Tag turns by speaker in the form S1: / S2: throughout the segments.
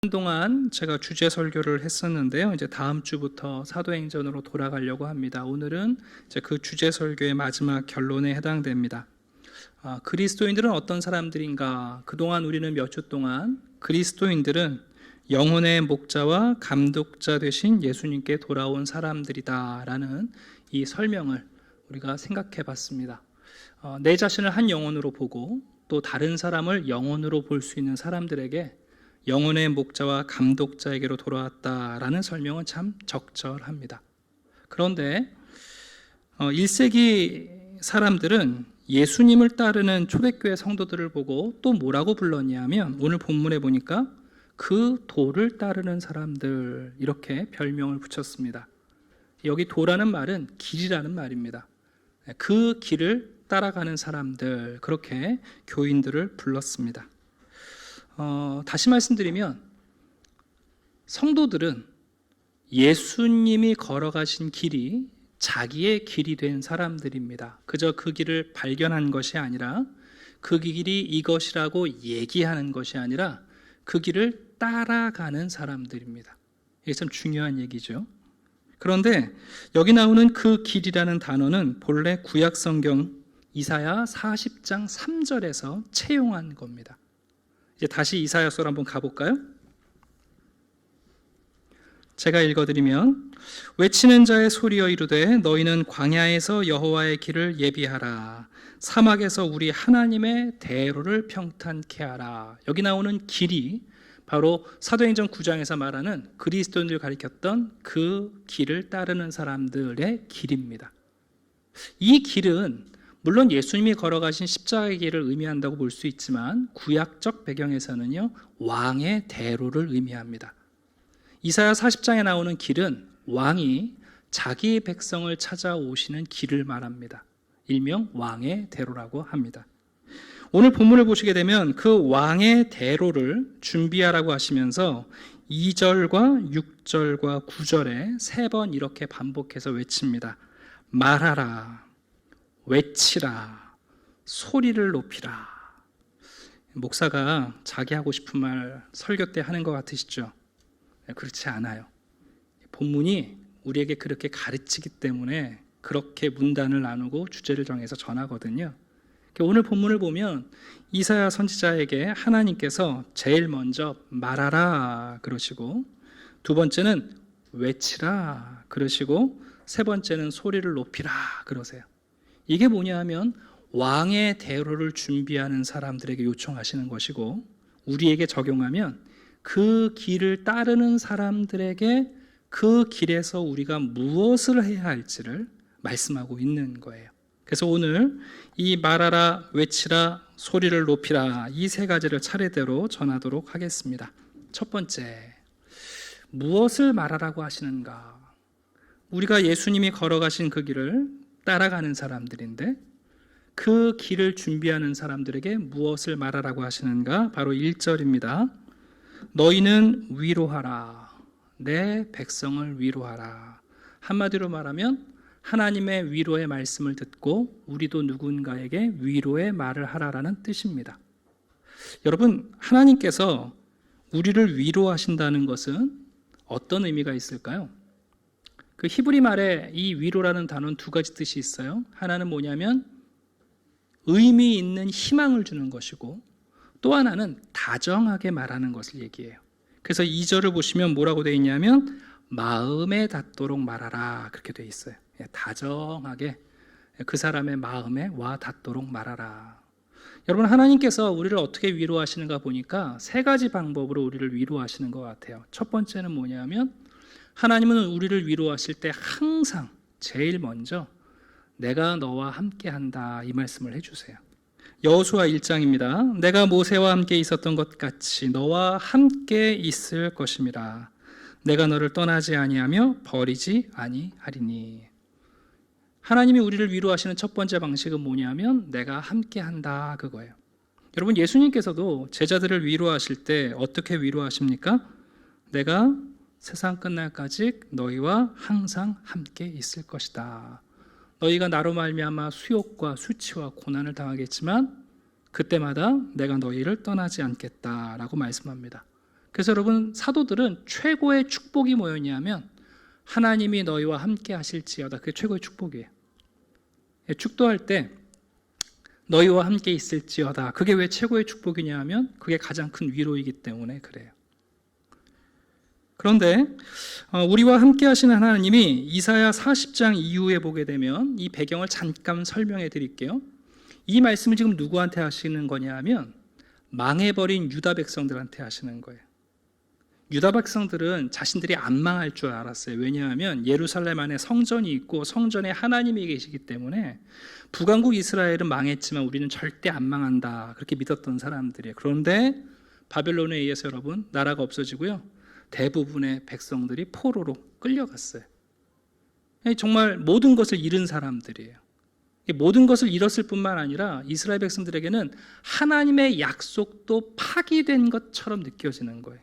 S1: 한동안 제가 주제 설교를 했었는데요. 이제 다음 주부터 사도행전으로 돌아가려고 합니다. 오늘은 이제 그 주제 설교의 마지막 결론에 해당됩니다. 그리스도인들은 어떤 사람들인가? 그동안 우리는 몇 주 동안 그리스도인들은 영혼의 목자와 감독자 되신 예수님께 돌아온 사람들이다라는 이 설명을 우리가 생각해 봤습니다. 내 자신을 한 영혼으로 보고 또 다른 사람을 영혼으로 볼 수 있는 사람들에게 영혼의 목자와 감독자에게로 돌아왔다라는 설명은 참 적절합니다. 그런데 1세기 사람들은 예수님을 따르는 초대교회 성도들을 보고 또 뭐라고 불렀냐면, 오늘 본문에 보니까 그 도를 따르는 사람들, 이렇게 별명을 붙였습니다. 여기 도라는 말은 길이라는 말입니다. 그 길을 따라가는 사람들, 그렇게 교인들을 불렀습니다. 다시 말씀드리면 성도들은 예수님이 걸어가신 길이 자기의 길이 된 사람들입니다. 그저 그 길을 발견한 것이 아니라, 그 길이 이것이라고 얘기하는 것이 아니라 그 길을 따라가는 사람들입니다. 이게 참 중요한 얘기죠. 그런데 여기 나오는 그 길이라는 단어는 본래 구약성경 이사야 40장 3절에서 채용한 겁니다. 이제 다시 이사야서로 한번 가볼까요? 제가 읽어드리면, 외치는 자의 소리여 이르되 너희는 광야에서 여호와의 길을 예비하라, 사막에서 우리 하나님의 대로를 평탄케 하라. 여기 나오는 길이 바로 사도행전 9장에서 말하는 그리스도인을 가리켰던 그 길을 따르는 사람들의 길입니다. 이 길은 물론 예수님이 걸어가신 십자가의 길을 의미한다고 볼 수 있지만, 구약적 배경에서는요, 왕의 대로를 의미합니다. 이사야 40장에 나오는 길은 왕이 자기 백성을 찾아오시는 길을 말합니다. 일명 왕의 대로라고 합니다. 오늘 본문을 보시게 되면 그 왕의 대로를 준비하라고 하시면서 2절과 6절과 9절에 3번 이렇게 반복해서 외칩니다. 말하라, 외치라, 소리를 높이라. 목사가 자기 하고 싶은 말 설교 때 하는 것 같으시죠? 그렇지 않아요. 본문이 우리에게 그렇게 가르치기 때문에 그렇게 문단을 나누고 주제를 정해서 전하거든요. 오늘 본문을 보면 이사야 선지자에게 하나님께서 제일 먼저 말하라 그러시고, 두 번째는 외치라 그러시고, 세 번째는 소리를 높이라 그러세요. 이게 뭐냐 하면 왕의 대로를 준비하는 사람들에게 요청하시는 것이고, 우리에게 적용하면 그 길을 따르는 사람들에게 그 길에서 우리가 무엇을 해야 할지를 말씀하고 있는 거예요. 그래서 오늘 이 말하라, 외치라, 소리를 높이라, 이 3가지를 차례대로 전하도록 하겠습니다. 첫 번째, 무엇을 말하라고 하시는가? 우리가 예수님이 걸어가신 그 길을 따라가는 사람들인데, 그 길을 준비하는 사람들에게 무엇을 말하라고 하시는가? 바로 1절입니다. 너희는 위로하라, 내 백성을 위로하라. 한마디로 말하면 하나님의 위로의 말씀을 듣고 우리도 누군가에게 위로의 말을 하라라는 뜻입니다. 여러분, 하나님께서 우리를 위로하신다는 것은 어떤 의미가 있을까요? 그 히브리 말에 이 위로라는 단어는 2가지 뜻이 있어요. 하나는 뭐냐면 의미 있는 희망을 주는 것이고, 또 하나는 다정하게 말하는 것을 얘기해요. 그래서 2절을 보시면 뭐라고 되어 있냐면 마음에 닿도록 말하라, 그렇게 되어 있어요. 다정하게 그 사람의 마음에 와 닿도록 말하라. 여러분, 하나님께서 우리를 어떻게 위로하시는가 보니까 3가지 방법으로 우리를 위로하시는 것 같아요. 첫 번째는 뭐냐면, 하나님은 우리를 위로하실 때 항상 제일 먼저 내가 너와 함께 한다, 이 말씀을 해주세요. 여호수아 1장입니다. 내가 모세와 함께 있었던 것 같이 너와 함께 있을 것임이라. 내가 너를 떠나지 아니하며 버리지 아니하리니. 하나님이 우리를 위로하시는 첫 번째 방식은 뭐냐면 내가 함께 한다, 그거예요. 여러분, 예수님께서도 제자들을 위로하실 때 어떻게 위로하십니까? 내가 세상 끝날까지 너희와 항상 함께 있을 것이다. 너희가 나로 말미암아 수욕과 수치와 고난을 당하겠지만 그때마다 내가 너희를 떠나지 않겠다라고 말씀합니다. 그래서 여러분, 사도들은 최고의 축복이 뭐였냐면 하나님이 너희와 함께 하실지어다. 그게 최고의 축복이에요. 축도할 때 너희와 함께 있을지어다. 그게 왜 최고의 축복이냐 하면 그게 가장 큰 위로이기 때문에 그래요. 그런데 우리와 함께 하시는 하나님이 이사야 40장 이후에 보게 되면 이 배경을 잠깐 설명해 드릴게요. 이 말씀을 지금 누구한테 하시는 거냐 하면 망해버린 유다 백성들한테 하시는 거예요. 유다 백성들은 자신들이 안 망할 줄 알았어요. 왜냐하면 예루살렘 안에 성전이 있고 성전에 하나님이 계시기 때문에 북왕국 이스라엘은 망했지만 우리는 절대 안 망한다, 그렇게 믿었던 사람들이에요. 그런데 바벨론에 의해서 여러분, 나라가 없어지고요, 대부분의 백성들이 포로로 끌려갔어요. 정말 모든 것을 잃은 사람들이에요. 모든 것을 잃었을 뿐만 아니라 이스라엘 백성들에게는 하나님의 약속도 파기된 것처럼 느껴지는 거예요.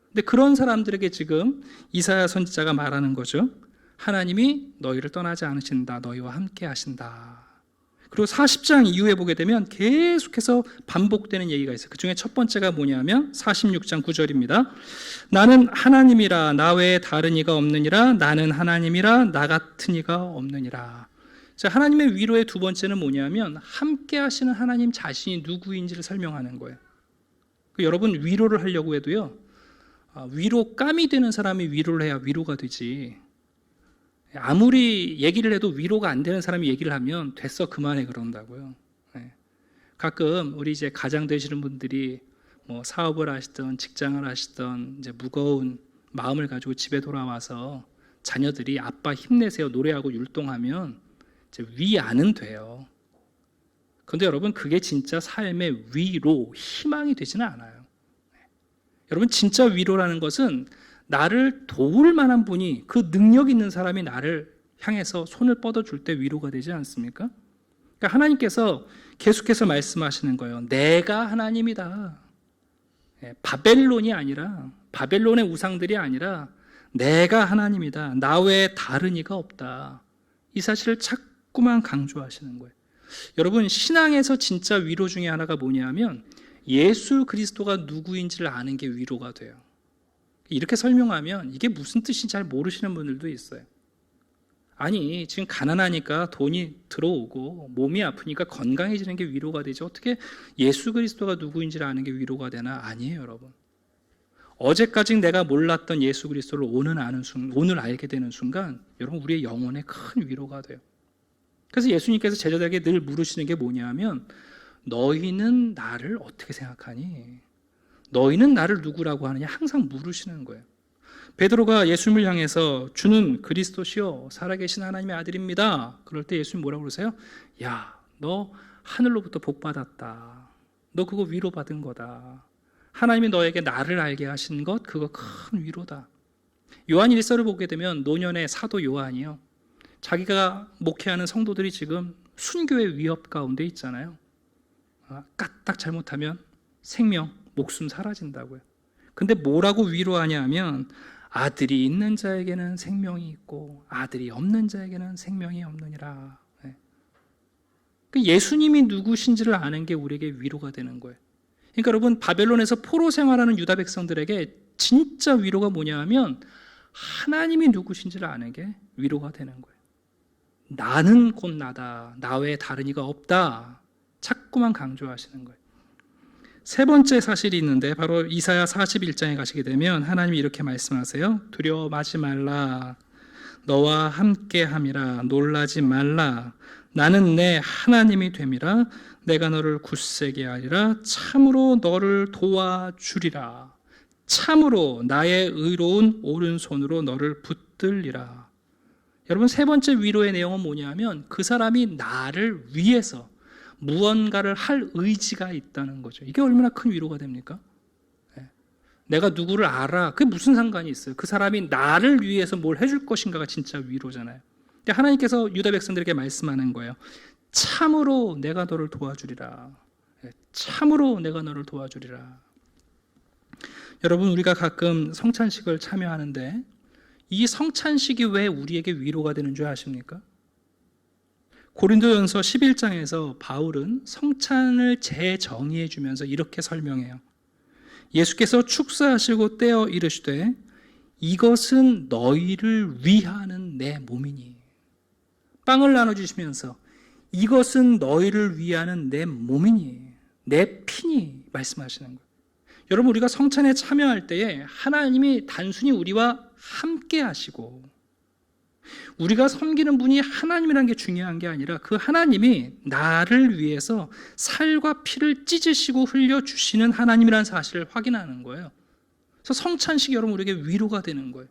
S1: 근데 그런 사람들에게 지금 이사야 선지자가 말하는 거죠. 하나님이 너희를 떠나지 않으신다. 너희와 함께 하신다. 그리고 40장 이후에 보게 되면 계속해서 반복되는 얘기가 있어요. 그 중에 첫 번째가 뭐냐면 46장 9절입니다. 나는 하나님이라 나 외에 다른 이가 없느니라. 나는 하나님이라 나 같은 이가 없느니라. 자, 하나님의 위로의 두 번째는 뭐냐면 함께 하시는 하나님 자신이 누구인지를 설명하는 거예요. 여러분, 위로를 하려고 해도요, 위로감이 되는 사람이 위로를 해야 위로가 되지, 아무리 얘기를 해도 위로가 안 되는 사람이 얘기를 하면 됐어 그만해 그런다고요. 가끔 우리 이제 가장 되시는 분들이 뭐 사업을 하시던 직장을 하시던 이제 무거운 마음을 가지고 집에 돌아와서 자녀들이 아빠 힘내세요 노래하고 율동하면 이제 위안은 돼요. 그런데 여러분, 그게 진짜 삶의 위로, 희망이 되지는 않아요. 여러분, 진짜 위로라는 것은 나를 도울 만한 분이, 그 능력 있는 사람이 나를 향해서 손을 뻗어줄 때 위로가 되지 않습니까? 그러니까 하나님께서 계속해서 말씀하시는 거예요. 내가 하나님이다. 바벨론이 아니라, 바벨론의 우상들이 아니라 내가 하나님이다. 나 외에 다른 이가 없다. 이 사실을 자꾸만 강조하시는 거예요. 여러분, 신앙에서 진짜 위로 중에 하나가 뭐냐면 예수 그리스도가 누구인지를 아는 게 위로가 돼요. 이렇게 설명하면 이게 무슨 뜻인지 잘 모르시는 분들도 있어요. 아니, 지금 가난하니까 돈이 들어오고 몸이 아프니까 건강해지는 게 위로가 되지 어떻게 예수 그리스도가 누구인지를 아는 게 위로가 되나? 아니에요, 여러분. 어제까지 내가 몰랐던 예수 그리스도를 오늘 알게 되는 순간 여러분, 우리의 영혼에 큰 위로가 돼요. 그래서 예수님께서 제자들에게 늘 물으시는 게 뭐냐면 너희는 나를 어떻게 생각하니? 너희는 나를 누구라고 하느냐? 항상 물으시는 거예요. 베드로가 예수님을 향해서 주는 그리스도시요 살아계신 하나님의 아들입니다. 그럴 때 예수님 뭐라고 그러세요? 야, 너 하늘로부터 복 받았다. 너 그거 위로받은 거다. 하나님이 너에게 나를 알게 하신 것, 그거 큰 위로다. 요한 1서를 보게 되면 노년의 사도 요한이요, 자기가 목회하는 성도들이 지금 순교의 위협 가운데 있잖아요. 까딱 잘못하면 생명, 목숨 사라진다고요. 근데 뭐라고 위로하냐 하면 아들이 있는 자에게는 생명이 있고 아들이 없는 자에게는 생명이 없느니라. 예수님이 누구신지를 아는 게 우리에게 위로가 되는 거예요. 그러니까 여러분, 바벨론에서 포로 생활하는 유다 백성들에게 진짜 위로가 뭐냐 하면 하나님이 누구신지를 아는 게 위로가 되는 거예요. 나는 곧 나다. 나 외에 다른 이가 없다. 자꾸만 강조하시는 거예요. 세 번째 사실이 있는데 바로 이사야 41장에 가시게 되면 하나님이 이렇게 말씀하세요. 두려워하지 말라. 너와 함께함이라. 놀라지 말라. 나는 내 하나님이 됨이라. 내가 너를 굳세게 하리라. 참으로 너를 도와주리라. 참으로 나의 의로운 오른손으로 너를 붙들리라. 여러분, 세 번째 위로의 내용은 뭐냐면 그 사람이 나를 위해서 무언가를 할 의지가 있다는 거죠. 이게 얼마나 큰 위로가 됩니까? 내가 누구를 알아. 그게 무슨 상관이 있어요? 그 사람이 나를 위해서 뭘 해줄 것인가가 진짜 위로잖아요. 근데 하나님께서 유다 백성들에게 말씀하는 거예요. 참으로 내가 너를 도와주리라. 참으로 내가 너를 도와주리라. 여러분, 우리가 가끔 성찬식을 참여하는데 이 성찬식이 왜 우리에게 위로가 되는 줄 아십니까? 고린도전서 11장에서 바울은 성찬을 재정의해 주면서 이렇게 설명해요. 예수께서 축사하시고 떼어 이르시되 이것은 너희를 위하는 내 몸이니. 빵을 나눠주시면서 이것은 너희를 위하는 내 몸이니, 내 피니 말씀하시는 거예요. 여러분, 우리가 성찬에 참여할 때에 하나님이 단순히 우리와 함께 하시고 우리가 섬기는 분이 하나님이라는 게 중요한 게 아니라 그 하나님이 나를 위해서 살과 피를 찢으시고 흘려주시는 하나님이라는 사실을 확인하는 거예요. 그래서 성찬식이 여러분 우리에게 위로가 되는 거예요.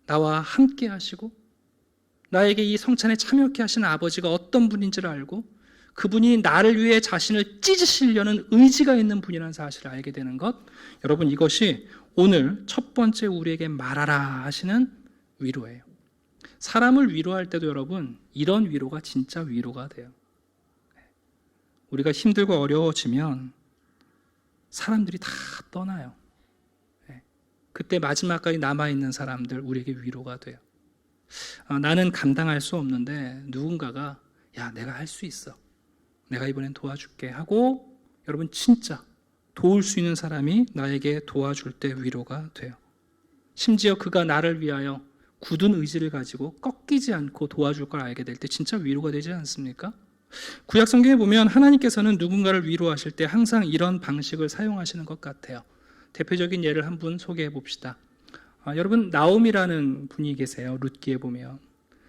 S1: 나와 함께 하시고 나에게 이 성찬에 참여케 하시는 아버지가 어떤 분인지를 알고 그분이 나를 위해 자신을 찢으시려는 의지가 있는 분이라는 사실을 알게 되는 것, 여러분 이것이 오늘 첫 번째 우리에게 말하라 하시는 위로예요. 사람을 위로할 때도 여러분 이런 위로가 진짜 위로가 돼요. 우리가 힘들고 어려워지면 사람들이 다 떠나요. 그때 마지막까지 남아있는 사람들 우리에게 위로가 돼요. 나는 감당할 수 없는데 누군가가 야 내가 할 수 있어, 내가 이번엔 도와줄게 하고 여러분 진짜 도울 수 있는 사람이 나에게 도와줄 때 위로가 돼요. 심지어 그가 나를 위하여 굳은 의지를 가지고 꺾이지 않고 도와줄 걸 알게 될 때 진짜 위로가 되지 않습니까? 구약 성경에 보면 하나님께서는 누군가를 위로하실 때 항상 이런 방식을 사용하시는 것 같아요. 대표적인 예를 한 분 소개해 봅시다. 여러분 나옴이라는 분이 계세요. 룻기에 보면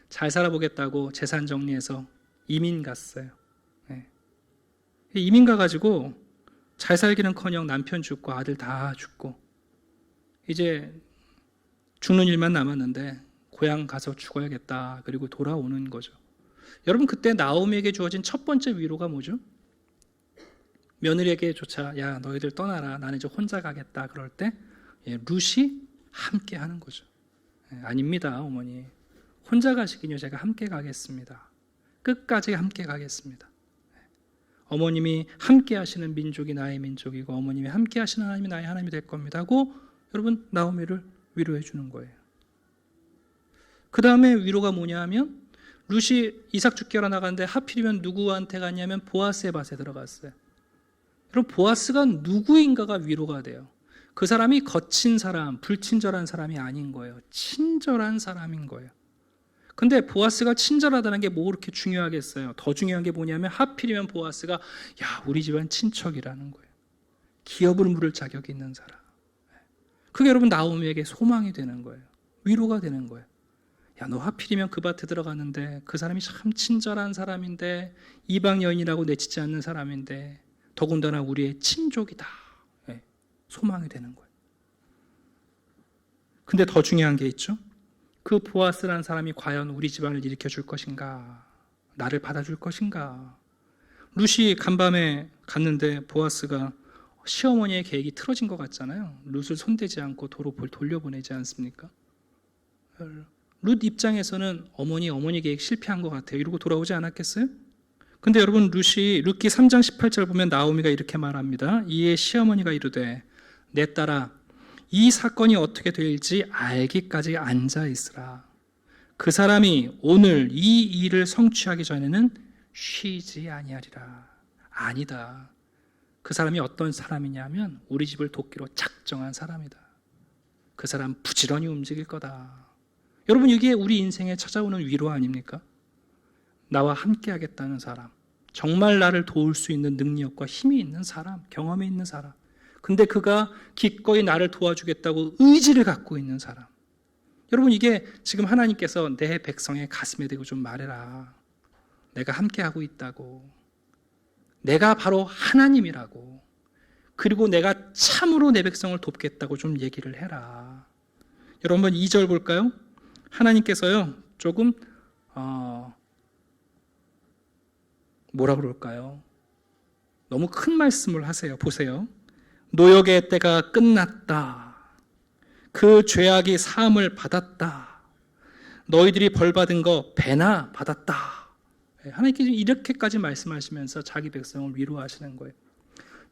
S1: 잘 살아보겠다고 재산 정리해서 이민 갔어요. 이민 가가지고 잘 살기는커녕 남편 죽고 아들 다 죽고 이제 죽는 일만 남았는데 고향 가서 죽어야겠다. 그리고 돌아오는 거죠. 여러분 그때 나오미에게 주어진 첫 번째 위로가 뭐죠? 며느리에게조차 야 너희들 떠나라, 나는 이제 혼자 가겠다. 그럴 때 룻이 함께 하는 거죠. 아닙니다 어머니, 혼자 가시긴요 제가 함께 가겠습니다. 끝까지 함께 가겠습니다. 어머님이 함께 하시는 민족이 나의 민족이고 어머님이 함께 하시는 하나님이 나의 하나님이 될 겁니다 하고 여러분 나오미를 위로해 주는 거예요. 그 다음에 위로가 뭐냐 하면 룻이 이삭 죽게 하러 나가는데 하필이면 누구한테 갔냐면 보아스의 밭에 들어갔어요. 여러분 보아스가 누구인가가 위로가 돼요. 그 사람이 거친 사람, 불친절한 사람이 아닌 거예요. 친절한 사람인 거예요. 근데 보아스가 친절하다는 게 뭐 그렇게 중요하겠어요? 더 중요한 게 뭐냐면 하필이면 보아스가 야 우리 집안 친척이라는 거예요. 기업을 물을 자격이 있는 사람. 그게 여러분 나오미에게 소망이 되는 거예요. 위로가 되는 거예요. 야 너 하필이면 그 밭에 들어갔는데 그 사람이 참 친절한 사람인데 이방 여인이라고 내치지 않는 사람인데 더군다나 우리의 친족이다. 소망이 되는 거예요. 근데 더 중요한 게 있죠. 그 보아스라는 사람이 과연 우리 집안을 일으켜 줄 것인가? 나를 받아줄 것인가? 룻이 간밤에 갔는데 보아스가 시어머니의 계획이 틀어진 것 같잖아요. 룻을 손대지 않고 도로 돌려보내지 않습니까? 룻 입장에서는 어머니 계획 실패한 것 같아요. 이러고 돌아오지 않았겠어요? 근데 여러분 룻기 3장 18절 보면 나오미가 이렇게 말합니다. 이에 시어머니가 이르되 내 딸아 이 사건이 어떻게 될지 알기까지 앉아 있으라. 그 사람이 오늘 이 일을 성취하기 전에는 쉬지 아니하리라. 아니다. 그 사람이 어떤 사람이냐면 우리 집을 돕기로 작정한 사람이다. 그 사람 부지런히 움직일 거다. 여러분 이게 우리 인생에 찾아오는 위로 아닙니까? 나와 함께 하겠다는 사람, 정말 나를 도울 수 있는 능력과 힘이 있는 사람, 경험이 있는 사람, 근데 그가 기꺼이 나를 도와주겠다고 의지를 갖고 있는 사람. 여러분 이게 지금 하나님께서 내 백성의 가슴에 대고 좀 말해라. 내가 함께하고 있다고. 내가 바로 하나님이라고. 그리고 내가 참으로 내 백성을 돕겠다고 좀 얘기를 해라. 여러분 2절 볼까요? 하나님께서요 조금 뭐라 그럴까요? 너무 큰 말씀을 하세요. 보세요. 노역의 때가 끝났다. 그 죄악이 사함을 받았다. 너희들이 벌받은 거 배나 받았다. 하나님께서 이렇게까지 말씀하시면서 자기 백성을 위로하시는 거예요.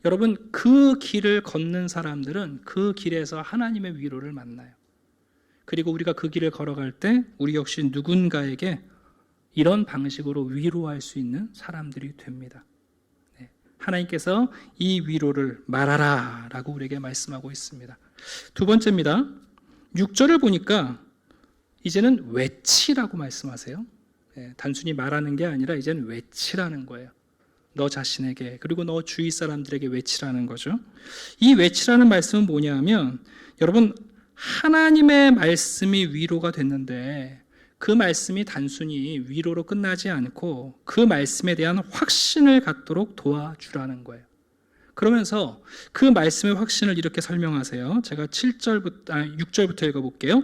S1: 여러분 그 길을 걷는 사람들은 그 길에서 하나님의 위로를 만나요. 그리고 우리가 그 길을 걸어갈 때 우리 역시 누군가에게 이런 방식으로 위로할 수 있는 사람들이 됩니다. 하나님께서 이 위로를 말하라 라고 우리에게 말씀하고 있습니다. 두 번째입니다. 6절을 보니까 이제는 외치라고 말씀하세요. 단순히 말하는 게 아니라 이제는 외치라는 거예요. 너 자신에게, 그리고 너 주위 사람들에게 외치라는 거죠. 이 외치라는 말씀은 뭐냐 하면, 여러분, 하나님의 말씀이 위로가 됐는데 그 말씀이 단순히 위로로 끝나지 않고 그 말씀에 대한 확신을 갖도록 도와주라는 거예요. 그러면서 그 말씀의 확신을 이렇게 설명하세요. 제가 6절부터 읽어볼게요.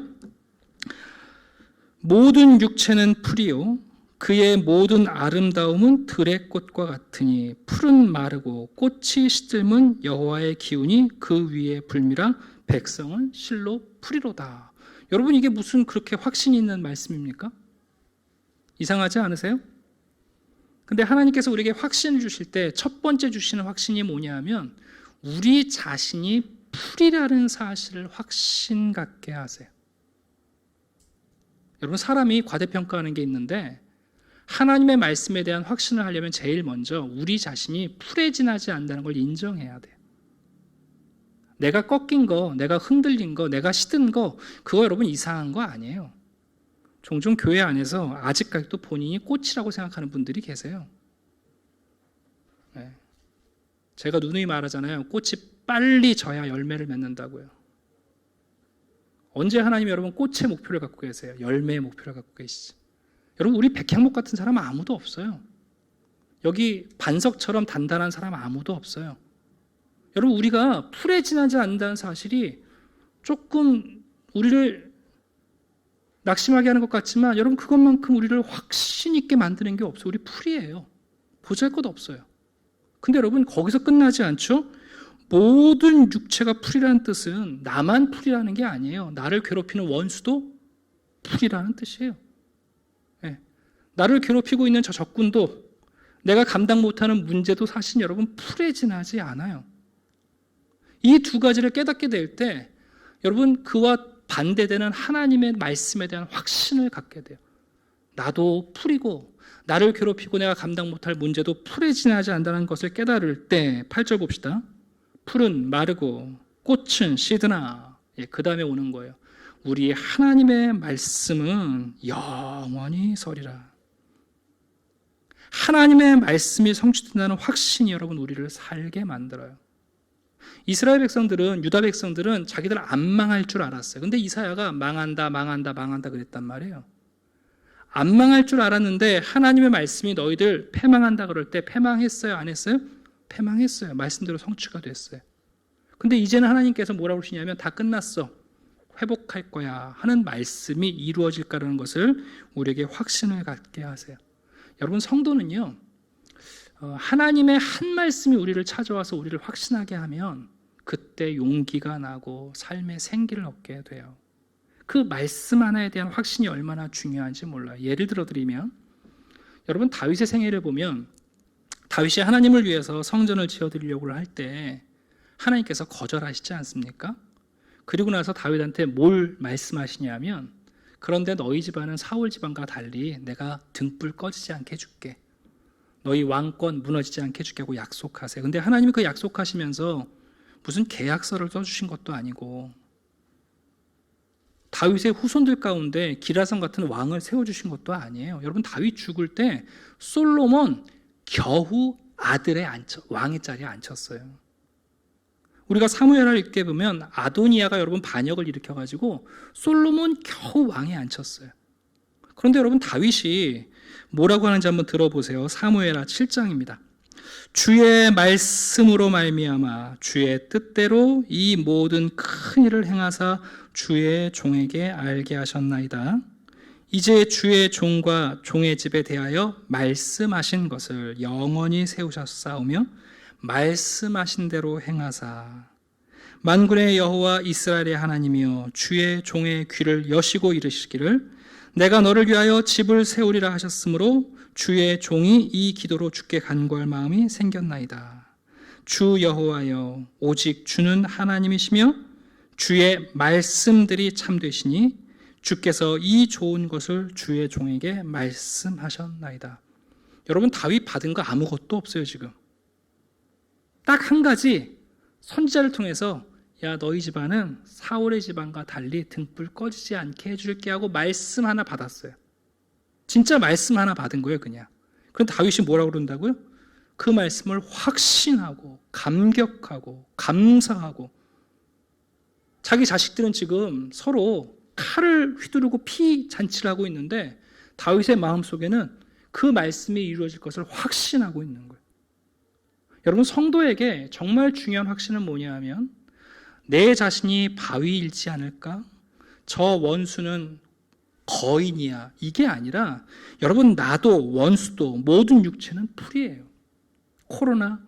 S1: 모든 육체는 풀이요 그의 모든 아름다움은 들의 꽃과 같으니 풀은 마르고 꽃이 시들면 여호와의 기운이 그 위에 불미라 백성은 실로 풀이로다. 여러분, 이게 무슨 그렇게 확신이 있는 말씀입니까? 이상하지 않으세요? 근데 하나님께서 우리에게 확신을 주실 때 첫 번째 주시는 확신이 뭐냐 하면 우리 자신이 풀이라는 사실을 확신 갖게 하세요. 여러분, 사람이 과대평가하는 게 있는데 하나님의 말씀에 대한 확신을 하려면 제일 먼저 우리 자신이 풀에 지나지 않는다는 걸 인정해야 돼요. 내가 꺾인 거, 내가 흔들린 거, 내가 시든 거, 그거 여러분 이상한 거 아니에요. 종종 교회 안에서 아직까지도 본인이 꽃이라고 생각하는 분들이 계세요. 제가 누누이 말하잖아요. 꽃이 빨리 져야 열매를 맺는다고요. 언제 하나님이 여러분 꽃의 목표를 갖고 계세요? 열매의 목표를 갖고 계시죠. 여러분, 우리 백향목 같은 사람 아무도 없어요. 여기 반석처럼 단단한 사람 아무도 없어요. 여러분, 우리가 풀에 지나지 않는다는 사실이 조금 우리를 낙심하게 하는 것 같지만 여러분, 그것만큼 우리를 확신 있게 만드는 게 없어요. 우리 풀이에요. 보잘것 없어요. 근데 여러분, 거기서 끝나지 않죠? 모든 육체가 풀이라는 뜻은 나만 풀이라는 게 아니에요. 나를 괴롭히는 원수도 풀이라는 뜻이에요. 나를 괴롭히고 있는 저 적군도, 내가 감당 못하는 문제도 사실 여러분 풀에 지나지 않아요. 이 두 가지를 깨닫게 될 때 여러분, 그와 반대되는 하나님의 말씀에 대한 확신을 갖게 돼요. 나도 풀이고 나를 괴롭히고 내가 감당 못할 문제도 풀에 지나지 않는다는 것을 깨달을 때 8절 봅시다. 풀은 마르고 꽃은 시드나, 그 다음에 오는 거예요. 우리 하나님의 말씀은 영원히 서리라. 하나님의 말씀이 성취된다는 확신이 여러분 우리를 살게 만들어요. 이스라엘 백성들은, 유다 백성들은 자기들 안 망할 줄 알았어요. 근데 이사야가 망한다 그랬단 말이에요. 안 망할 줄 알았는데 하나님의 말씀이 너희들 패망한다 그럴 때 패망했어요? 안 했어요? 패망했어요. 말씀대로 성취가 됐어요. 근데 이제는 하나님께서 뭐라고 그러시냐면 다 끝났어. 회복할 거야 하는 말씀이 이루어질 거라는 것을 우리에게 확신을 갖게 하세요. 여러분, 성도는요, 하나님의 한 말씀이 우리를 찾아와서 우리를 확신하게 하면 그때 용기가 나고 삶의 생기를 얻게 돼요. 그 말씀 하나에 대한 확신이 얼마나 중요한지 몰라요. 예를 들어드리면, 여러분, 다윗의 생애를 보면 다윗이 하나님을 위해서 성전을 지어드리려고 할 때 하나님께서 거절하시지 않습니까? 그리고 나서 다윗한테 뭘 말씀하시냐면, 그런데 너희 집안은 사울 집안과 달리 내가 등불 꺼지지 않게 해줄게. 너희 왕권 무너지지 않게 해줄게 하고 약속하세요. 근데 하나님이 그 약속하시면서 무슨 계약서를 써주신 것도 아니고 다윗의 후손들 가운데 기라성 같은 왕을 세워주신 것도 아니에요. 여러분, 다윗 죽을 때 솔로몬 겨우 왕의 자리에 앉혔어요. 우리가 사무엘을 읽게 보면 아도니아가 여러분 반역을 일으켜가지고 솔로몬 겨우 왕에 앉혔어요. 그런데 여러분, 다윗이 뭐라고 하는지 한번 들어보세요. 사무엘하 7장입니다. 주의 말씀으로 말미암아 주의 뜻대로 이 모든 큰 일을 행하사 주의 종에게 알게 하셨나이다. 이제 주의 종과 종의 집에 대하여 말씀하신 것을 영원히 세우셨사오며 말씀하신 대로 행하사 만군의 여호와 이스라엘의 하나님이여 주의 종의 귀를 여시고 이르시기를 내가 너를 위하여 집을 세우리라 하셨으므로 주의 종이 이 기도로 주께 간구할 마음이 생겼나이다. 주 여호와여 오직 주는 하나님이시며 주의 말씀들이 참되시니 주께서 이 좋은 것을 주의 종에게 말씀하셨나이다. 여러분, 다윗 받은 거 아무것도 없어요. 지금 딱 한 가지 선지자를 통해서 야, 너희 집안은 사울의 집안과 달리 등불 꺼지지 않게 해줄게 하고 말씀 하나 받았어요. 진짜 말씀 하나 받은 거예요, 그냥. 그럼 다윗이 뭐라고 그런다고요? 그 말씀을 확신하고 감격하고 감사하고, 자기 자식들은 지금 서로 칼을 휘두르고 피 잔치를 하고 있는데 다윗의 마음속에는 그 말씀이 이루어질 것을 확신하고 있는 거예요. 여러분, 성도에게 정말 중요한 확신은 뭐냐 하면 내 자신이 바위일지 않을까? 저 원수는 거인이야. 이게 아니라 여러분, 나도 원수도 모든 육체는 풀이에요. 코로나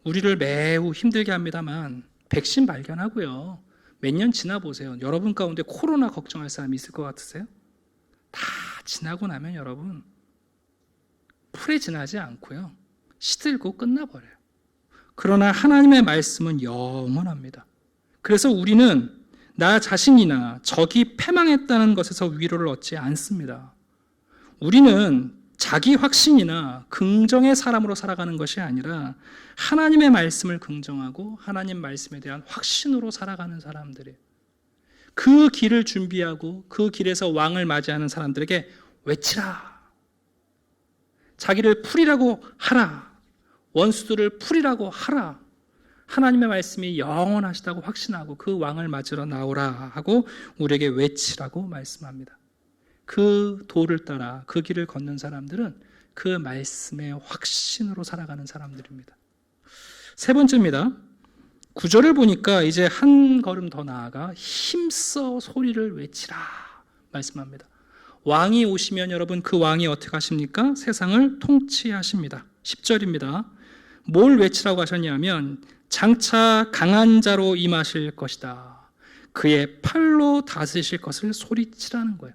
S1: 우리를 매우 힘들게 합니다만 백신 발견하고요. 몇 년 지나 보세요. 여러분 가운데 코로나 걱정할 사람이 있을 것 같으세요? 다 지나고 나면 여러분 풀에 지나지 않고요. 시들고 끝나버려요. 그러나 하나님의 말씀은 영원합니다. 그래서 우리는 나 자신이나 적이 패망했다는 것에서 위로를 얻지 않습니다. 우리는 자기 확신이나 긍정의 사람으로 살아가는 것이 아니라 하나님의 말씀을 긍정하고 하나님 말씀에 대한 확신으로 살아가는 사람들이에요. 그 길을 준비하고 그 길에서 왕을 맞이하는 사람들에게 외치라. 자기를 풀이라고 하라. 원수들을 풀이라고 하라. 하나님의 말씀이 영원하시다고 확신하고 그 왕을 맞으러 나오라 하고 우리에게 외치라고 말씀합니다. 그 도를 따라 그 길을 걷는 사람들은 그 말씀의 확신으로 살아가는 사람들입니다. 세 번째입니다. 9절을 보니까 이제 한 걸음 더 나아가 힘써 소리를 외치라 말씀합니다. 왕이 오시면 여러분, 그 왕이 어떻게 하십니까? 세상을 통치하십니다. 10절입니다. 뭘 외치라고 하셨냐면 장차 강한 자로 임하실 것이다. 그의 팔로 다스리실 것을 소리치라는 거예요.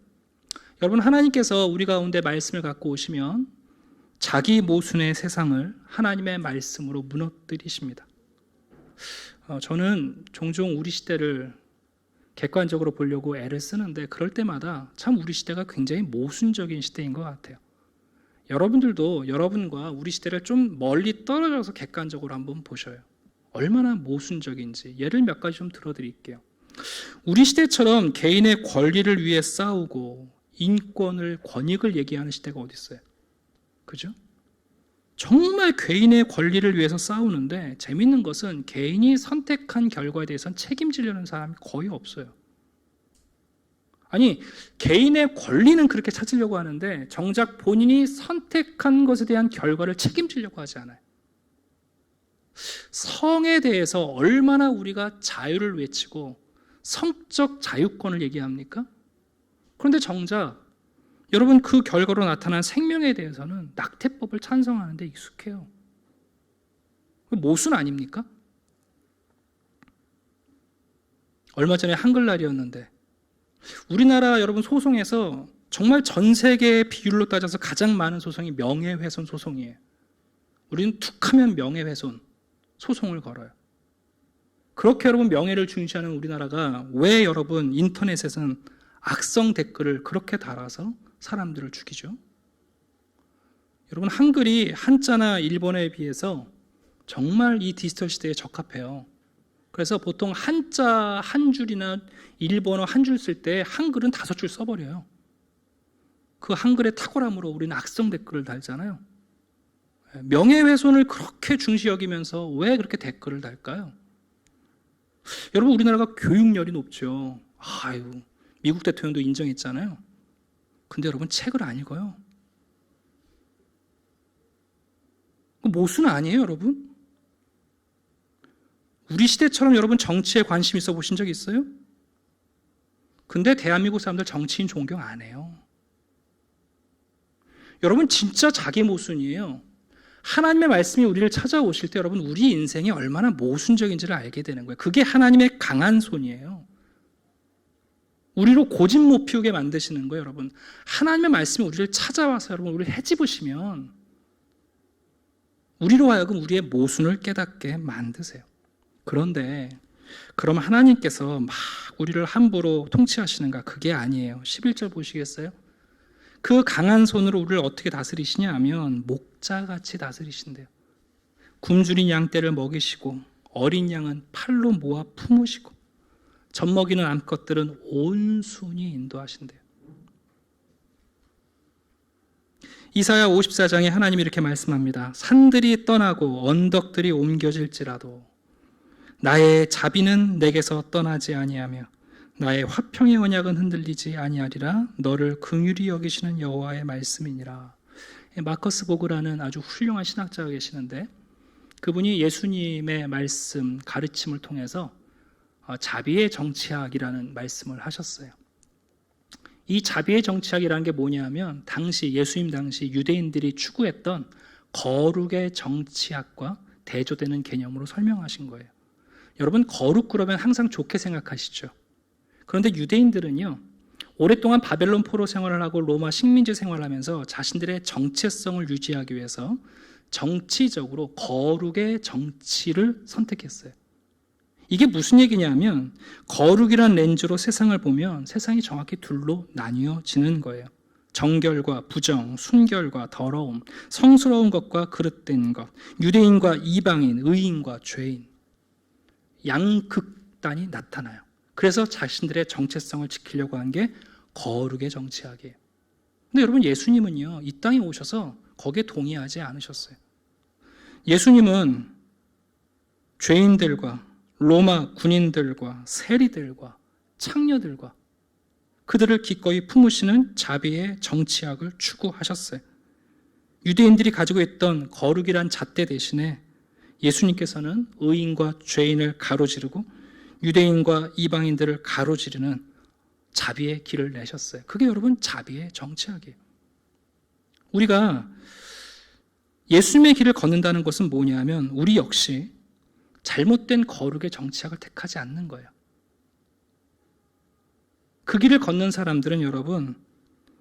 S1: 여러분, 하나님께서 우리 가운데 말씀을 갖고 오시면 자기 모순의 세상을 하나님의 말씀으로 무너뜨리십니다. 저는 종종 우리 시대를 객관적으로 보려고 애를 쓰는데 그럴 때마다 참 우리 시대가 굉장히 모순적인 시대인 것 같아요. 여러분들도 여러분과 우리 시대를 좀 멀리 떨어져서 객관적으로 한번 보셔요. 얼마나 모순적인지 예를 몇 가지 좀 들어드릴게요. 우리 시대처럼 개인의 권리를 위해 싸우고 인권을, 권익을 얘기하는 시대가 어디 있어요? 그죠? 정말 개인의 권리를 위해서 싸우는데 재밌는 것은 개인이 선택한 결과에 대해서는 책임지려는 사람이 거의 없어요. 아니, 개인의 권리는 그렇게 찾으려고 하는데 정작 본인이 선택한 것에 대한 결과를 책임지려고 하지 않아요. 성에 대해서 얼마나 우리가 자유를 외치고 성적 자유권을 얘기합니까? 그런데 정작 여러분, 그 결과로 나타난 생명에 대해서는 낙태법을 찬성하는 데 익숙해요. 모순 아닙니까? 얼마 전에 한글날이었는데 우리나라 여러분 소송에서 정말 전 세계의 비율로 따져서 가장 많은 소송이 명예훼손 소송이에요. 우리는 툭하면 명예훼손 소송을 걸어요. 그렇게 여러분 명예를 중시하는 우리나라가 왜 여러분 인터넷에서는 악성 댓글을 그렇게 달아서 사람들을 죽이죠? 여러분, 한글이 한자나 일본어에 비해서 정말 이 디지털 시대에 적합해요. 그래서 보통 한자 한 줄이나 일본어 한 줄 쓸 때 한글은 5줄 써버려요. 그 한글의 탁월함으로 우리는 악성 댓글을 달잖아요. 명예훼손을 그렇게 중시 여기면서 왜 그렇게 댓글을 달까요? 여러분, 우리나라가 교육열이 높죠. 아유, 미국 대통령도 인정했잖아요. 근데 여러분, 책을 안 읽어요. 모순 아니에요, 여러분? 우리 시대처럼 여러분 정치에 관심 있어 보신 적 있어요? 근데 대한민국 사람들 정치인 존경 안 해요. 여러분, 진짜 자기 모순이에요. 하나님의 말씀이 우리를 찾아오실 때 여러분, 우리 인생이 얼마나 모순적인지를 알게 되는 거예요. 그게 하나님의 강한 손이에요. 우리로 고집 못 피우게 만드시는 거예요, 여러분. 하나님의 말씀이 우리를 찾아와서 여러분, 우리를 헤집으시면 우리로 하여금 우리의 모순을 깨닫게 만드세요. 그런데 그럼 하나님께서 막 우리를 함부로 통치하시는가? 그게 아니에요. 11절 보시겠어요? 그 강한 손으로 우리를 어떻게 다스리시냐 하면 목자같이 다스리신대요. 굶주린 양떼를 먹이시고 어린 양은 팔로 모아 품으시고 젖먹이는 암컷들은 온순히 인도하신대요. 이사야 54장에 하나님이 이렇게 말씀합니다. 산들이 떠나고 언덕들이 옮겨질지라도 나의 자비는 내게서 떠나지 아니하며 나의 화평의 언약은 흔들리지 아니하리라. 너를 긍휼히 여기시는 여호와의 말씀이니라. 마커스 보그라는 아주 훌륭한 신학자가 계시는데 그분이 예수님의 말씀, 가르침을 통해서 자비의 정치학이라는 말씀을 하셨어요. 이 자비의 정치학이라는 게 뭐냐면 예수님 당시 유대인들이 추구했던 거룩의 정치학과 대조되는 개념으로 설명하신 거예요. 여러분, 거룩 그러면 항상 좋게 생각하시죠. 그런데 유대인들은요, 오랫동안 바벨론 포로 생활을 하고 로마 식민지 생활을 하면서 자신들의 정체성을 유지하기 위해서 정치적으로 거룩의 정치를 선택했어요. 이게 무슨 얘기냐면 거룩이란 렌즈로 세상을 보면 세상이 정확히 둘로 나뉘어지는 거예요. 정결과 부정, 순결과 더러움, 성스러운 것과 그릇된 것, 유대인과 이방인, 의인과 죄인, 양극단이 나타나요. 그래서 자신들의 정체성을 지키려고 한 게 거룩의 정치학이에요. 근데 여러분, 예수님은요, 이 땅에 오셔서 거기에 동의하지 않으셨어요. 예수님은 죄인들과 로마 군인들과 세리들과 창녀들과 그들을 기꺼이 품으시는 자비의 정치학을 추구하셨어요. 유대인들이 가지고 있던 거룩이란 잣대 대신에 예수님께서는 의인과 죄인을 가로지르고 유대인과 이방인들을 가로지르는 자비의 길을 내셨어요. 그게 여러분 자비의 정치학이에요. 우리가 예수님의 길을 걷는다는 것은 뭐냐면 우리 역시 잘못된 거룩의 정치학을 택하지 않는 거예요. 그 길을 걷는 사람들은 여러분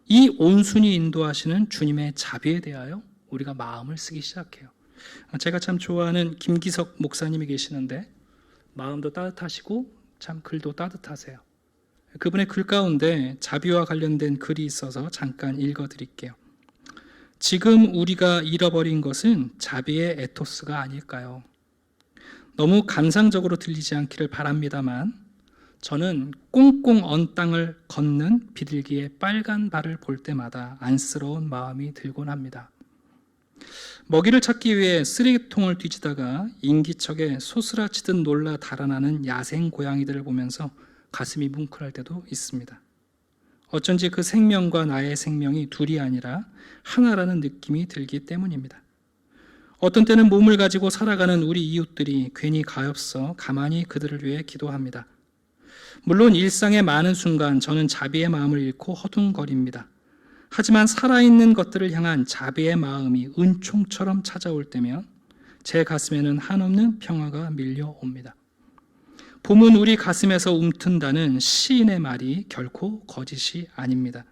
S1: 이 온순히 인도하시는 주님의 자비에 대하여 우리가 마음을 쓰기 시작해요. 제가 참 좋아하는 김기석 목사님이 계시는데 마음도 따뜻하시고 참 글도 따뜻하세요. 그분의 글 가운데 자비와 관련된 글이 있어서 잠깐 읽어드릴게요. 지금 우리가 잃어버린 것은 자비의 에토스가 아닐까요? 너무 감상적으로 들리지 않기를 바랍니다만 저는 꽁꽁 언 땅을 걷는 비둘기의 빨간 발을 볼 때마다 안쓰러운 마음이 들곤 합니다. 먹이를 찾기 위해 쓰레기통을 뒤지다가 인기척에 소스라치듯 놀라 달아나는 야생 고양이들을 보면서 가슴이 뭉클할 때도 있습니다. 어쩐지 그 생명과 나의 생명이 둘이 아니라 하나라는 느낌이 들기 때문입니다. 어떤 때는 몸을 가지고 살아가는 우리 이웃들이 괜히 가엾어 가만히 그들을 위해 기도합니다. 물론 일상의 많은 순간 저는 자비의 마음을 잃고 허둥거립니다. 하지만 살아있는 것들을 향한 자비의 마음이 은총처럼 찾아올 때면 제 가슴에는 한없는 평화가 밀려옵니다. 봄은 우리 가슴에서 움튼다는 시인의 말이 결코 거짓이 아닙니다.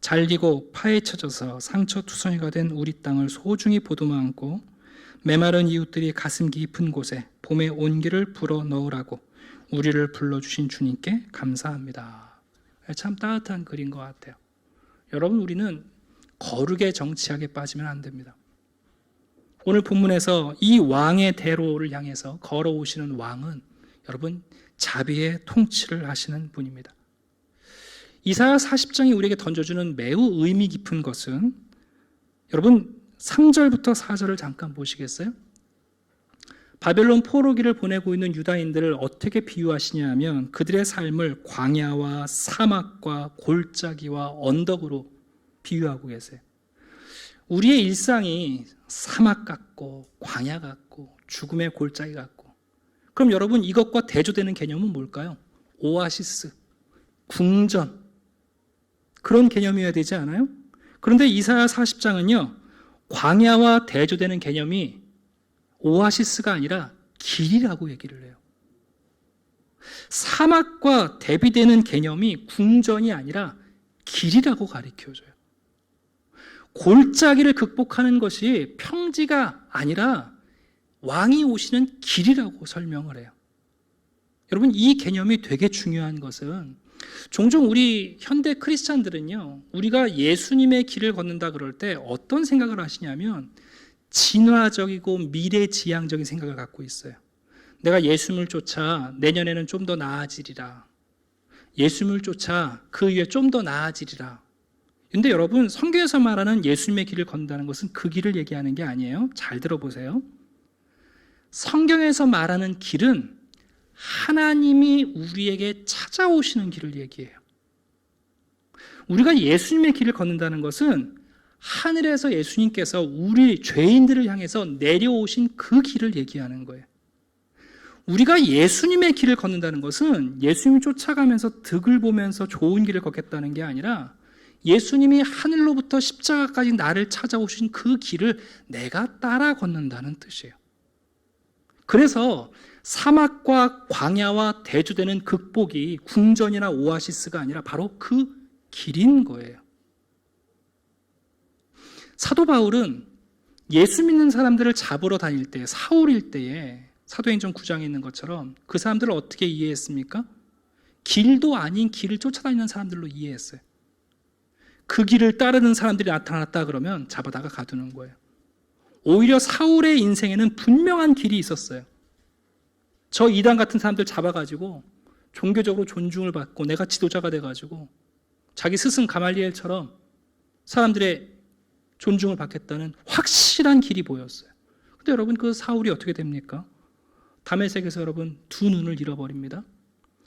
S1: 잘리고 파헤쳐져서 상처투성이가 된 우리 땅을 소중히 보듬어 안고 메마른 이웃들이 가슴 깊은 곳에 봄의 온기를 불어 넣으라고 우리를 불러주신 주님께 감사합니다. 참 따뜻한 글인 것 같아요. 여러분, 우리는 거룩의 정치학에 빠지면 안 됩니다. 오늘 본문에서 이 왕의 대로를 향해서 걸어오시는 왕은 여러분 자비의 통치를 하시는 분입니다. 이사야 40장이 우리에게 던져주는 매우 의미 깊은 것은 여러분 3절부터 4절을 잠깐 보시겠어요? 바벨론 포로기를 보내고 있는 유다인들을 어떻게 비유하시냐 하면 그들의 삶을 광야와 사막과 골짜기와 언덕으로 비유하고 계세요. 우리의 일상이 사막 같고 광야 같고 죽음의 골짜기 같고, 그럼 여러분 이것과 대조되는 개념은 뭘까요? 오아시스, 궁전, 그런 개념이어야 되지 않아요? 그런데 이사야 40장은요 광야와 대조되는 개념이 오아시스가 아니라 길이라고 얘기를 해요. 사막과 대비되는 개념이 궁전이 아니라 길이라고 가르쳐줘요. 골짜기를 극복하는 것이 평지가 아니라 왕이 오시는 길이라고 설명을 해요. 여러분, 이 개념이 되게 중요한 것은 종종 우리 현대 크리스찬들은요, 우리가 예수님의 길을 걷는다 그럴 때 어떤 생각을 하시냐면 진화적이고 미래지향적인 생각을 갖고 있어요. 내가 예수님을 쫓아 내년에는 좀 더 나아지리라. 예수님을 쫓아 그 위에 좀 더 나아지리라. 근데 여러분, 성경에서 말하는 예수님의 길을 걷는다는 것은 그 길을 얘기하는 게 아니에요. 잘 들어보세요. 성경에서 말하는 길은 하나님이 우리에게 찾아오시는 길을 얘기해요. 우리가 예수님의 길을 걷는다는 것은 하늘에서 예수님께서 우리 죄인들을 향해서 내려오신 그 길을 얘기하는 거예요. 우리가 예수님의 길을 걷는다는 것은 예수님을 쫓아가면서 득을 보면서 좋은 길을 걷겠다는 게 아니라 예수님이 하늘로부터 십자가까지 나를 찾아오신 그 길을 내가 따라 걷는다는 뜻이에요. 그래서 사막과 광야와 대조되는 극복이 궁전이나 오아시스가 아니라 바로 그 길인 거예요. 사도 바울은 예수 믿는 사람들을 잡으러 다닐 때, 사울일 때에 사도행전 9장에 있는 것처럼 그 사람들을 어떻게 이해했습니까? 길도 아닌 길을 쫓아다니는 사람들로 이해했어요. 그 길을 따르는 사람들이 나타났다 그러면 잡아다가 가두는 거예요. 오히려 사울의 인생에는 분명한 길이 있었어요. 저 이단 같은 사람들 잡아가지고 종교적으로 존중을 받고 내가 지도자가 돼가지고 자기 스승 가말리엘처럼 사람들의 존중을 받겠다는 확실한 길이 보였어요. 근데 여러분, 그 사울이 어떻게 됩니까? 다메섹에서 여러분 두 눈을 잃어버립니다.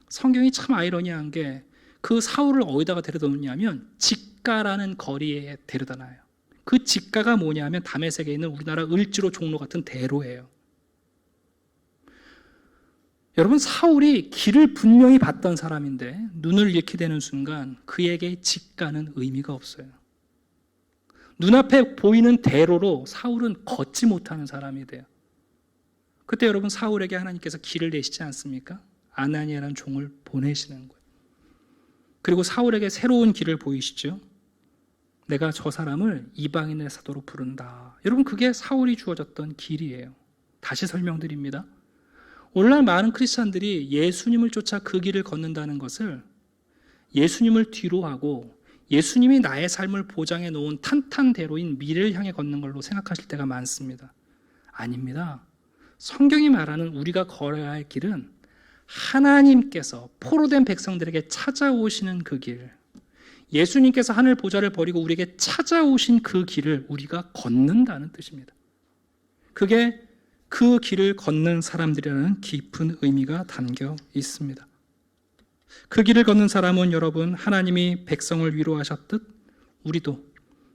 S1: 성경이 참 아이러니한 게 그 사울을 어디다가 데려다 놓냐면 직가라는 거리에 데려다 놔요. 그 직가가 뭐냐면 다메섹에 있는 우리나라 을지로 종로 같은 대로예요. 여러분, 사울이 길을 분명히 봤던 사람인데 눈을 잃게 되는 순간 그에게 직가는 의미가 없어요. 눈앞에 보이는 대로로 사울은 걷지 못하는 사람이 돼요. 그때 여러분, 사울에게 하나님께서 길을 내시지 않습니까? 아나니아라는 종을 보내시는 거예요. 그리고 사울에게 새로운 길을 보이시죠. 내가 저 사람을 이방인의 사도로 부른다. 여러분, 그게 사울이 주어졌던 길이에요. 다시 설명드립니다. 오늘날 많은 크리스찬들이 예수님을 쫓아 그 길을 걷는다는 것을 예수님을 뒤로 하고 예수님이 나의 삶을 보장해 놓은 탄탄대로인 미래를 향해 걷는 걸로 생각하실 때가 많습니다. 아닙니다. 성경이 말하는 우리가 걸어야 할 길은 하나님께서 포로된 백성들에게 찾아오시는 그 길, 예수님께서 하늘 보좌를 버리고 우리에게 찾아오신 그 길을 우리가 걷는다는 뜻입니다. 그게 그 길을 걷는 사람들이라는 깊은 의미가 담겨 있습니다. 그 길을 걷는 사람은 여러분, 하나님이 백성을 위로하셨듯 우리도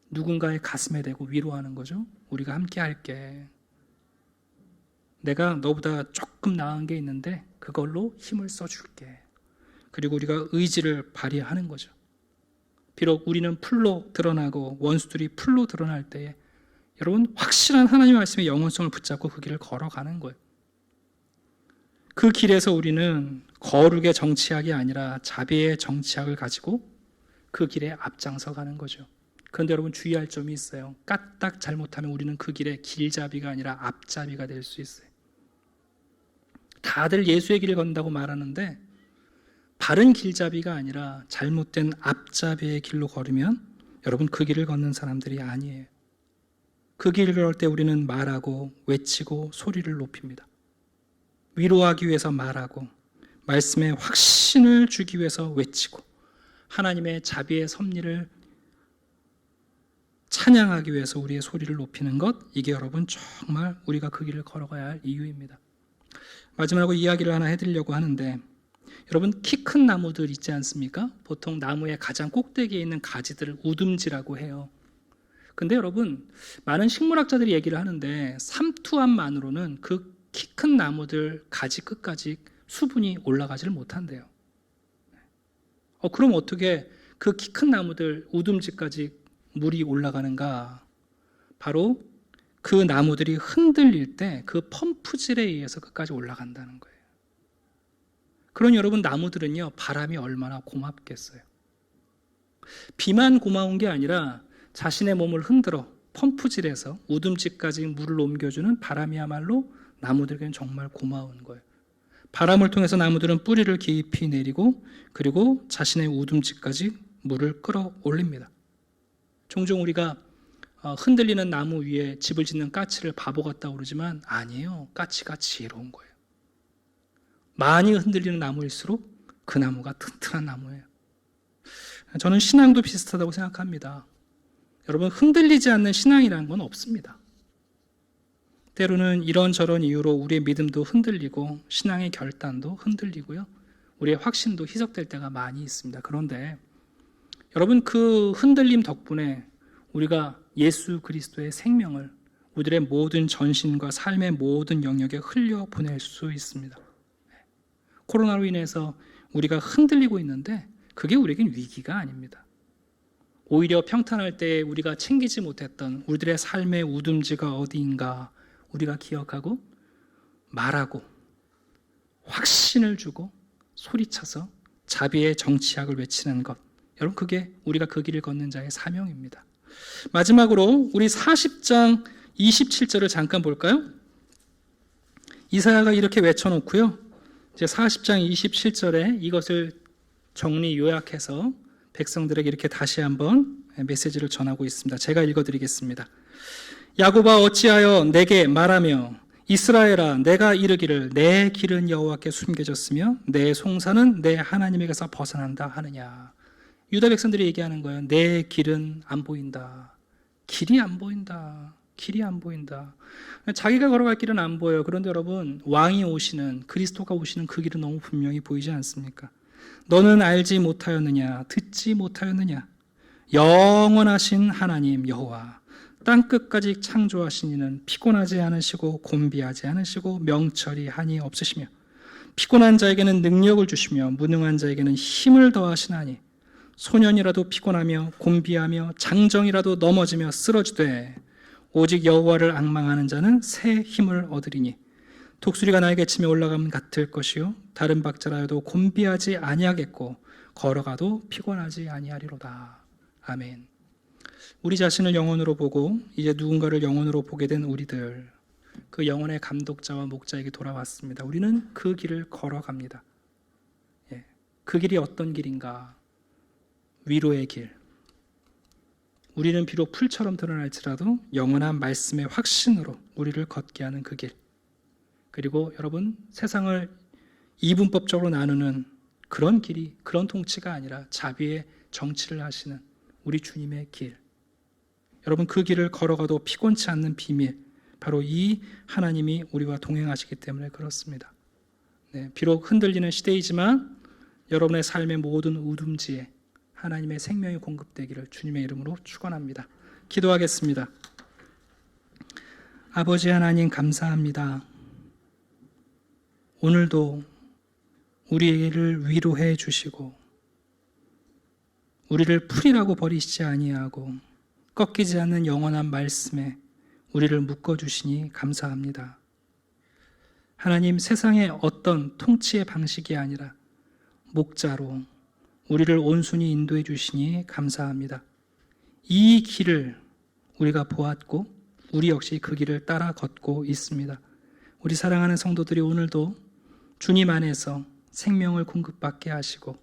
S1: 누군가의 가슴에 대고 위로하는 거죠. 우리가 함께 할게. 내가 너보다 조금 나은 게 있는데 그걸로 힘을 써줄게. 그리고 우리가 의지를 발휘하는 거죠. 비록 우리는 풀로 드러나고 원수들이 풀로 드러날 때에 여러분, 확실한 하나님의 말씀의 영원성을 붙잡고 그 길을 걸어가는 거예요. 그 길에서 우리는 거룩의 정치학이 아니라 자비의 정치학을 가지고 그 길에 앞장서 가는 거죠. 그런데 여러분, 주의할 점이 있어요. 까딱 잘못하면 우리는 그 길에 길잡이가 아니라 앞잡이가 될 수 있어요. 다들 예수의 길을 걷는다고 말하는데 바른 길잡이가 아니라 잘못된 앞잡이의 길로 걸으면 여러분, 그 길을 걷는 사람들이 아니에요. 그 길을 걸 때 우리는 말하고 외치고 소리를 높입니다. 위로하기 위해서 말하고 말씀에 확신을 주기 위해서 외치고 하나님의 자비의 섭리를 찬양하기 위해서 우리의 소리를 높이는 것, 이게 여러분 정말 우리가 그 길을 걸어가야 할 이유입니다. 마지막으로 이야기를 하나 해드리려고 하는데, 여러분, 키 큰 나무들 있지 않습니까? 보통 나무의 가장 꼭대기에 있는 가지들을 우듬지라고 해요. 근데 여러분, 많은 식물학자들이 얘기를 하는데 삼투압만으로는 그 키 큰 나무들 가지 끝까지 수분이 올라가지를 못한대요. 그럼 어떻게 그 키 큰 나무들 우듬지까지 물이 올라가는가? 바로 그 나무들이 흔들릴 때 그 펌프질에 의해서 끝까지 올라간다는 거예요. 그러니 여러분, 나무들은요, 바람이 얼마나 고맙겠어요. 비만 고마운 게 아니라 자신의 몸을 흔들어 펌프질해서 우듬지까지 물을 옮겨주는 바람이야말로 나무들에게는 정말 고마운 거예요. 바람을 통해서 나무들은 뿌리를 깊이 내리고 그리고 자신의 우듬지까지 물을 끌어올립니다. 종종 우리가 흔들리는 나무 위에 집을 짓는 까치를 바보 같다고 그러지만 아니에요. 까치가 지혜로운 거예요. 많이 흔들리는 나무일수록 그 나무가 튼튼한 나무예요. 저는 신앙도 비슷하다고 생각합니다. 여러분, 흔들리지 않는 신앙이라는 건 없습니다. 때로는 이런저런 이유로 우리의 믿음도 흔들리고 신앙의 결단도 흔들리고요. 우리의 확신도 희석될 때가 많이 있습니다. 그런데 여러분, 그 흔들림 덕분에 우리가 예수 그리스도의 생명을 우리들의 모든 전신과 삶의 모든 영역에 흘려보낼 수 있습니다. 코로나로 인해서 우리가 흔들리고 있는데 그게 우리에겐 위기가 아닙니다. 오히려 평탄할 때 우리가 챙기지 못했던 우리들의 삶의 우둔지가 어디인가 우리가 기억하고 말하고 확신을 주고 소리쳐서 자비의 정치학을 외치는 것, 여러분, 그게 우리가 그 길을 걷는 자의 사명입니다. 마지막으로 우리 40장 27절을 잠깐 볼까요? 이사야가 이렇게 외쳐놓고요, 이제 40장 27절에 이것을 정리 요약해서 백성들에게 이렇게 다시 한번 메시지를 전하고 있습니다. 제가 읽어드리겠습니다. 야곱아, 어찌하여 내게 말하며 이스라엘아, 내가 이르기를 내 길은 여호와께 숨겨졌으며 내 송사는 내 하나님에게서 벗어난다 하느냐. 유다 백성들이 얘기하는 거예요. 내 길은 안 보인다. 길이 안 보인다. 길이 안 보인다. 자기가 걸어갈 길은 안 보여요. 그런데 여러분, 왕이 오시는, 그리스도가 오시는 그 길은 너무 분명히 보이지 않습니까? 너는 알지 못하였느냐, 듣지 못하였느냐. 영원하신 하나님 여호와, 땅끝까지 창조하신 이는 피곤하지 않으시고 곤비하지 않으시고 명철이 한이 없으시며 피곤한 자에게는 능력을 주시며 무능한 자에게는 힘을 더하시나니 소년이라도 피곤하며 곤비하며 장정이라도 넘어지며 쓰러지되 오직 여호와를 앙망하는 자는 새 힘을 얻으리니 독수리가 나에게 치며 올라가면 같을 것이요 다른 박자라여도 곤비하지 아니하겠고 걸어가도 피곤하지 아니하리로다. 아멘. 우리 자신을 영혼으로 보고 이제 누군가를 영혼으로 보게 된 우리들, 그 영혼의 감독자와 목자에게 돌아왔습니다. 우리는 그 길을 걸어갑니다. 그 길이 어떤 길인가? 위로의 길. 우리는 비록 풀처럼 드러날지라도 영원한 말씀의 확신으로 우리를 걷게 하는 그 길. 그리고 여러분, 세상을 이분법적으로 나누는 그런 길이, 그런 통치가 아니라 자비의 정치를 하시는 우리 주님의 길. 여러분, 그 길을 걸어가도 피곤치 않는 비밀, 바로 이 하나님이 우리와 동행하시기 때문에 그렇습니다. 비록 흔들리는 시대이지만 여러분의 삶의 모든 우둠지에 하나님의 생명이 공급되기를 주님의 이름으로 축원합니다. 기도하겠습니다. 아버지 하나님, 감사합니다. 오늘도 우리를 위로해 주시고 우리를 풀이라고 버리시지 아니하고 꺾이지 않는 영원한 말씀에 우리를 묶어주시니 감사합니다. 하나님, 세상의 어떤 통치의 방식이 아니라 목자로 우리를 온순히 인도해 주시니 감사합니다. 이 길을 우리가 보았고 우리 역시 그 길을 따라 걷고 있습니다. 우리 사랑하는 성도들이 오늘도 주님 안에서 생명을 공급받게 하시고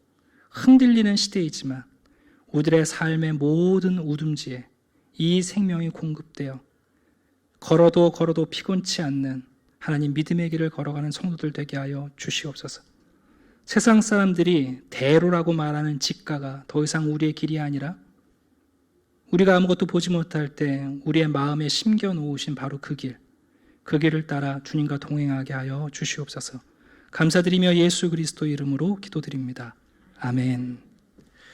S1: 흔들리는 시대이지만 우리들의 삶의 모든 우둠지에 이 생명이 공급되어 걸어도 피곤치 않는 하나님 믿음의 길을 걸어가는 성도들 되게 하여 주시옵소서. 세상 사람들이 대로라고 말하는 직가가 더 이상 우리의 길이 아니라 우리가 아무것도 보지 못할 때 우리의 마음에 심겨 놓으신 바로 그 길을 따라 주님과 동행하게 하여 주시옵소서. 감사드리며 예수 그리스도 이름으로 기도드립니다. 아멘.